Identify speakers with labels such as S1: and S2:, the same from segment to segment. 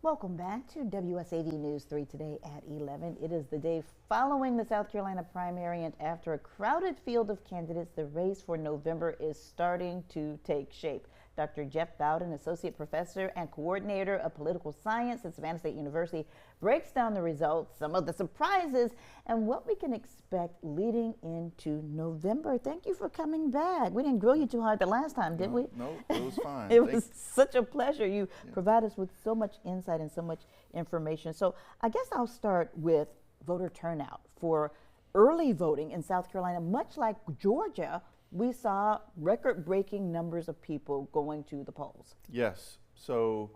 S1: Welcome back to WSAV News 3 today at 11. It is the day following the South Carolina primary, and after a crowded field of candidates, the race for November is starting to take shape. Dr. Geoff Bowden, Associate Professor and Coordinator of Political Science at Savannah State University, breaks down the results, some of the surprises, and what we can expect leading into November. Thank you for coming back. We didn't grill you too hard the last time, did we?
S2: No, it was fine.
S1: It was such a pleasure. You provide us with so much insight and so much information. So I guess I'll start with voter turnout for early voting in South Carolina. Much like Georgia, we saw record-breaking numbers of people going to the polls.
S2: Yes. So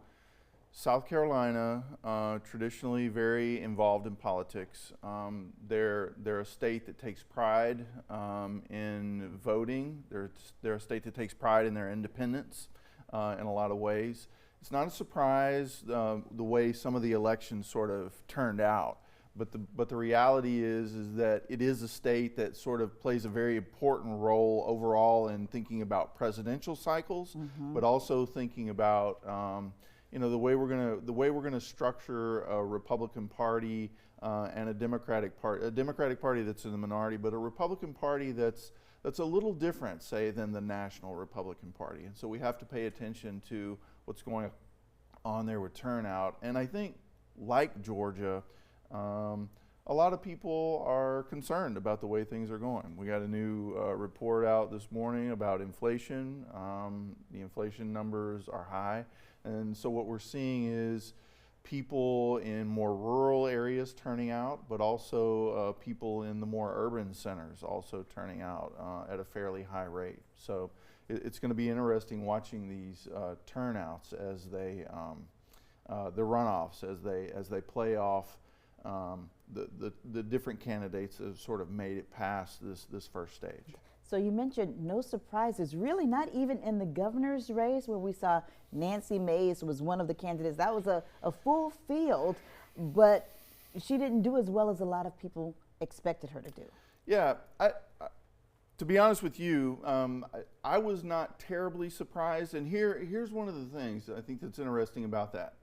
S2: South Carolina, traditionally very involved in politics. They're a state that takes pride in voting. They're a state that takes pride in their independence in a lot of ways. It's not a surprise the way some of the elections sort of turned out. But the reality is that it is a state that sort of plays a very important role overall in thinking about presidential cycles, but also thinking about the way we're gonna structure a Republican Party and a Democratic Party that's in the minority, but a Republican Party that's a little different, say, than the National Republican Party. And so we have to pay attention to what's going on there with turnout. And I think, like Georgia, a lot of people are concerned about the way things are going. We got a new report out this morning about inflation. The inflation numbers are high. And so what we're seeing is people in more rural areas turning out, but also people in the more urban centers also turning out at a fairly high rate. So it's going to be interesting watching these turnouts as they, the runoffs, as they play off the different candidates that have sort of made it past this first stage.
S1: So you mentioned no surprises, really not even in the governor's race where we saw Nancy Mace was one of the candidates. That was a full field, but she didn't do as well as a lot of people expected her to do.
S2: Yeah, to be honest with you, I was not terribly surprised, and here's one of the things I think that's interesting about that.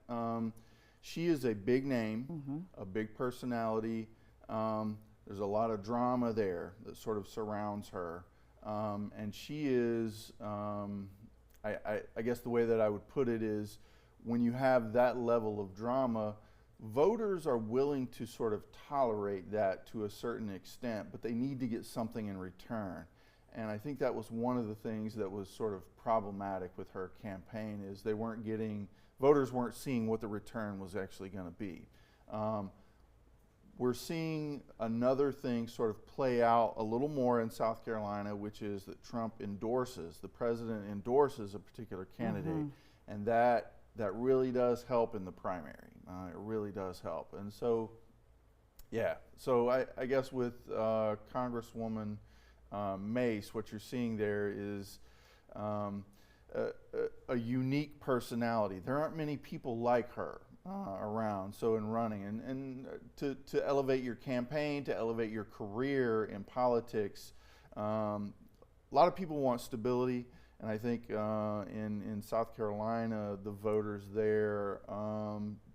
S2: She is a big name, a big personality. There's a lot of drama there that sort of surrounds her. And she is, I guess the way that I would put it is, when you have that level of drama, voters are willing to sort of tolerate that to a certain extent, but they need to get something in return. And I think that was one of the things that was sort of problematic with her campaign, is voters weren't seeing what the return was actually going to be. We're seeing another thing sort of play out a little more in South Carolina, which is that the president endorses a particular candidate, and that really does help in the primary. It really does help. And so, so I guess with Congresswoman Mace, what you're seeing there is a unique personality. There aren't many people like her around, so in running, and to elevate your campaign, to elevate your career in politics, a lot of people want stability, and I think in South Carolina, the voters there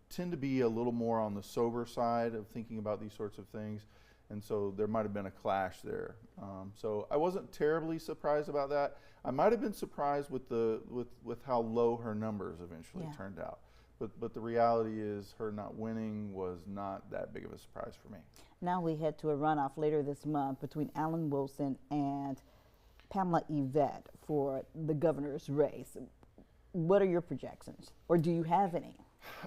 S2: tend to be a little more on the sober side of thinking about these sorts of things, and so there might have been a clash there. So I wasn't terribly surprised about that. I might have been surprised with how low her numbers eventually turned out. But the reality is, her not winning was not that big of a surprise for me.
S1: Now we head to a runoff later this month between Alan Wilson and Pamela Yvette for the governor's race. What are your projections, or do you have any?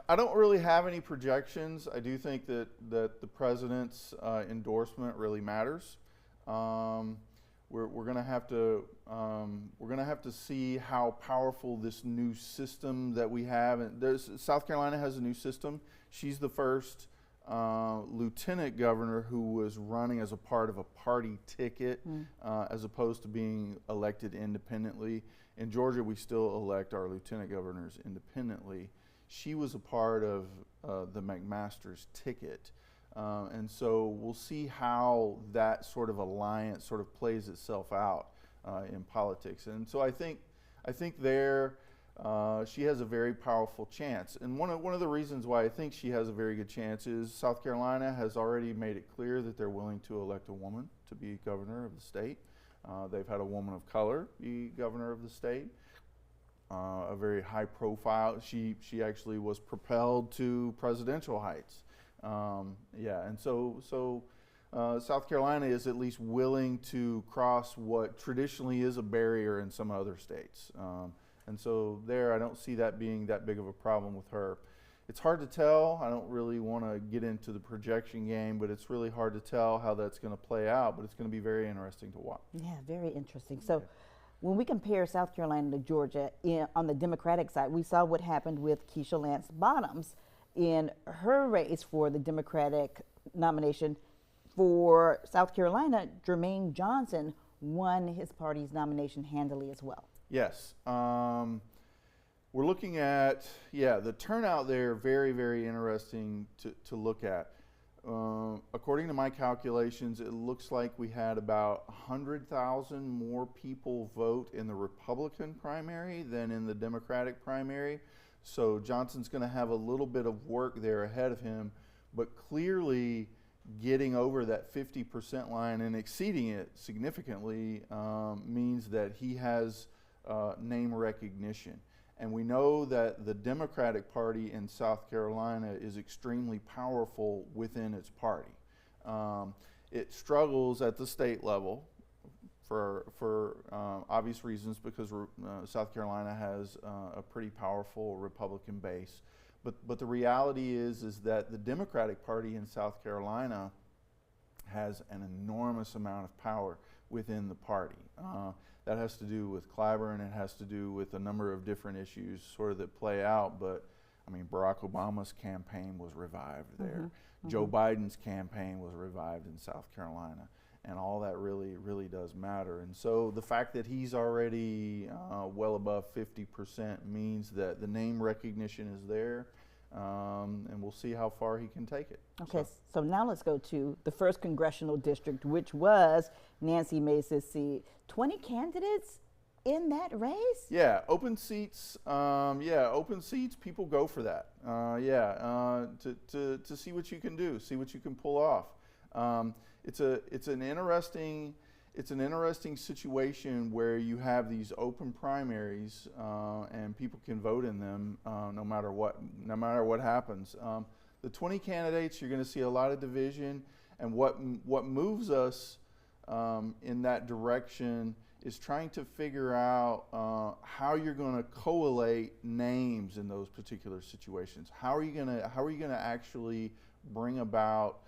S2: I don't really have any projections. I do think that the president's endorsement really matters. We're going to have to see how powerful this new system that we have. And South Carolina has a new system. She's the first lieutenant governor who was running as a part of a party ticket, as opposed to being elected independently. In Georgia, we still elect our lieutenant governors independently. She was a part of the McMaster's ticket. And so we'll see how that sort of alliance sort of plays itself out in politics. And so I think there, she has a very powerful chance. And one of the reasons why I think she has a very good chance is South Carolina has already made it clear that they're willing to elect a woman to be governor of the state. They've had a woman of color be governor of the state. A very high profile. She actually was propelled to presidential heights. And so South Carolina is at least willing to cross what traditionally is a barrier in some other states. And so there, I don't see that being that big of a problem with her. It's hard to tell. I don't really want to get into the projection game, but it's really hard to tell how that's going to play out, but it's going to be very interesting to watch.
S1: Yeah, very interesting. So when we compare South Carolina to Georgia on the Democratic side, we saw what happened with Keisha Lance Bottoms in her race for the Democratic nomination. For South Carolina, Jermaine Johnson won his party's nomination handily as well.
S2: Yes. We're looking at, the turnout there, very, very interesting to look at. According to my calculations, it looks like we had about 100,000 more people vote in the Republican primary than in the Democratic primary. So Johnson's going to have a little bit of work there ahead of him, but clearly getting over that 50% line and exceeding it significantly means that he has name recognition. And we know that the Democratic Party in South Carolina is extremely powerful within its party. It struggles at the state level for obvious reasons, because South Carolina has a pretty powerful Republican base. But the reality is that the Democratic Party in South Carolina has an enormous amount of power within the party. That has to do with Clyburn, it has to do with a number of different issues sort of that play out, but I mean, Barack Obama's campaign was revived there. Joe Biden's campaign was revived in South Carolina, and all that really, really does matter. And so the fact that he's already well above 50% means that the name recognition is there, and we'll see how far he can take it.
S1: Okay, so now let's go to the first congressional district, which was Nancy Mace's seat. 20 candidates in that race?
S2: Yeah, open seats. Open seats. People go for that. To see what you can do, see what you can pull off. It's an interesting situation where you have these open primaries and people can vote in them no matter what happens. The 20 candidates, you're going to see a lot of division, and what moves us in that direction is trying to figure out how you're going to collate names in those particular situations. How are you going to actually bring about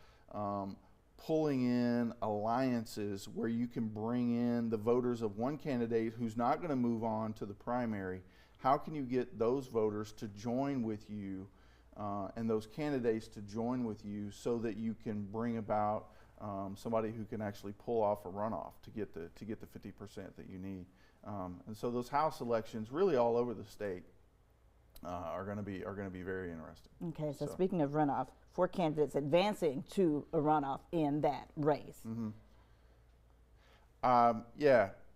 S2: pulling in alliances where you can bring in the voters of one candidate who's not going to move on to the primary? How can you get those voters to join with you and those candidates to join with you so that you can bring about somebody who can actually pull off a runoff to get the 50% that you need? And so those House elections, really all over the state, are going to be very interesting.
S1: Okay, so speaking of runoff, 4 candidates advancing to a runoff in that race. I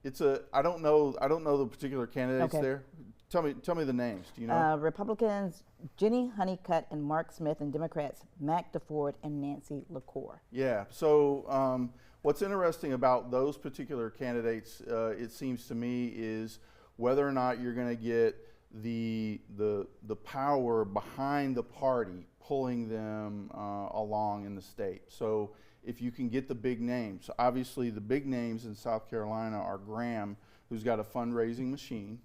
S1: don't know the particular candidates there. Tell me the names. Do you know? Republicans Jenny Honeycutt and Mark Smith, and Democrats Mac DeFord and Nancy LaCour.
S2: Yeah. So what's interesting about those particular candidates, it seems to me, is whether or not you're going to get the power behind the party pulling them along in the state. So if you can get the big names, obviously the big names in South Carolina are Graham, who's got a fundraising machine.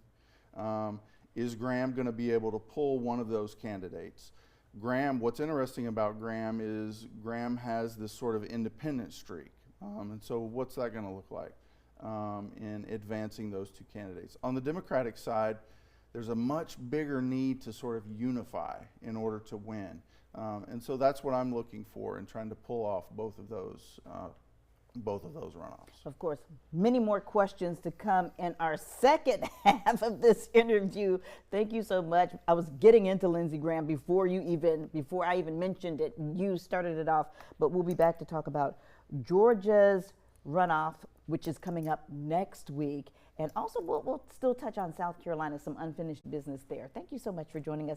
S2: Is Graham going to be able to pull one of those candidates? Graham, what's interesting about Graham is Graham has this sort of independent streak. And so what's that going to look like in advancing those 2 candidates? On the Democratic side, there's a much bigger need to sort of unify in order to win. And so that's what I'm looking for in trying to pull off both of those runoffs.
S1: Of course, many more questions to come in our second half of this interview. Thank you so much. I was getting into Lindsey Graham before I even mentioned it. You started it off, but we'll be back to talk about Georgia's runoff, which is coming up next week, And also, we'll still touch on South Carolina, some unfinished business there. Thank you so much for joining us.